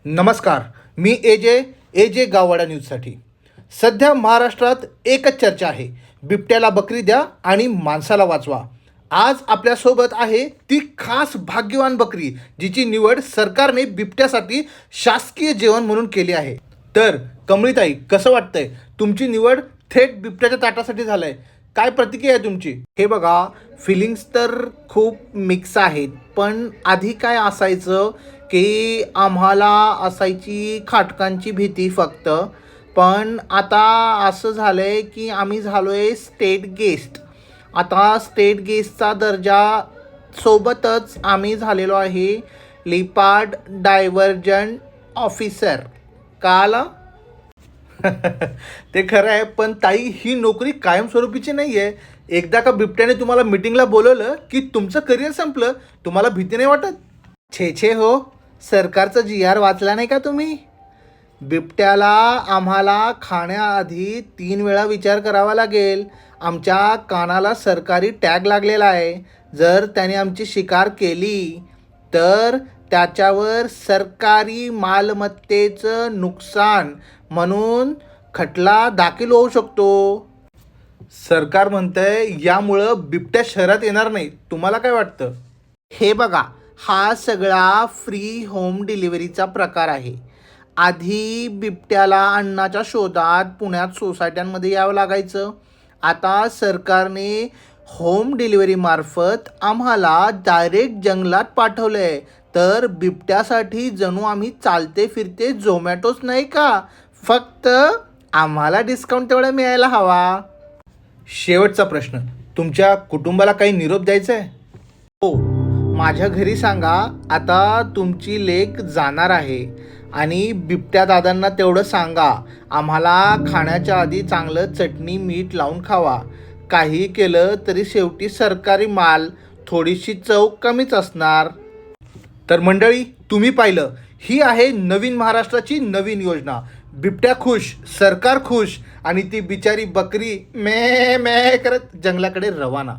नमस्कार, मी ए जे गाववाडा न्यूजसाठी. सध्या महाराष्ट्रात एकच चर्चा आहे, बिबट्याला बकरी द्या आणि माणसाला वाचवा. आज आपल्यासोबत आहे ती खास भाग्यवान बकरी, जिची निवड सरकारने बिबट्यासाठी शासकीय जेवण म्हणून केली आहे. तर कमळीताई, कसं वाटतंय? तुमची निवड थेट बिबट्याच्या ताटासाठी झालंय. काय प्रतिक्रिया आहे तुमची? हे बघा, फिलिंग्स तर खूप मिक्स आहेत. पण आधी काय असायचं की आम्हाला असायची खाटकांची भीती फक्त. पण आता असं झालं आहे की आम्ही झालो आहे स्टेट गेस्ट. आता स्टेट गेस्टचा दर्जा सोबतच आम्ही झालेलो आहे लिपार्ड डायव्हर्जन ऑफिसर. कळालं? ते खरं आहे, पण ताई, ही नोकरी कायमस्वरूपीची नाही आहे. एकदा का बिबट्याने तुम्हाला मीटिंगला बोलवलं की तुमचं करिअर संपलं. तुम्हाला भीती नाही वाटत? छे हो, सरकारचं GR वाचला नाही का तुम्ही? बिबट्याला आम्हाला खाण्याआधी 3 वेळा विचार करावा लागेल. आमच्या कानाला सरकारी टॅग लागलेला आहे. जर त्याने आमची शिकार केली तर त्याच्यावर सरकारी मालमत्तेचं नुकसान म्हणून खटला दाखल होऊ शकतो. सरकार म्हणतंय यामुळं बिबट्या शहरात येणार नाही. तुम्हाला काय वाटतं? हे बघा, हा सगळा फ्री होम डिलिव्हरीचा प्रकार आहे. आधी बिबट्याला अन्नाच्या शोधात पुण्यात सोसायट्यांमध्ये यावं लागायचं. आता सरकारने होम डिलिव्हरीमार्फत आम्हाला डायरेक्ट जंगलात पाठवलं आहे. तर बिबट्यासाठी जणू आम्ही चालते फिरते झोमॅटोच नाही का, फक्त आम्हाला डिस्काउंट तेवढा मिळायला हवा. शेवटचा प्रश्न, तुमच्या कुटुंबाला काही निरोप द्यायचा आहे? हो, माझ्या घरी सांगा, आता तुमची लेक जाणार आहे आणि बिबट्या दादांना तेवढं सांगा, आम्हाला खाण्याच्या आधी चांगलं चटणी मीठ लावून खावा. काही केलं तरी शेवटी सरकारी माल, थोडीशी चव कमीच असणार. तर मंडळी, तुम्ही पाहिलं, ही आहे नवीन महाराष्ट्राची नवीन योजना. बिबट्या खुश, सरकार खुश आणि ती बिचारी बकरी मे मे करत जंगलाकडे रवाना.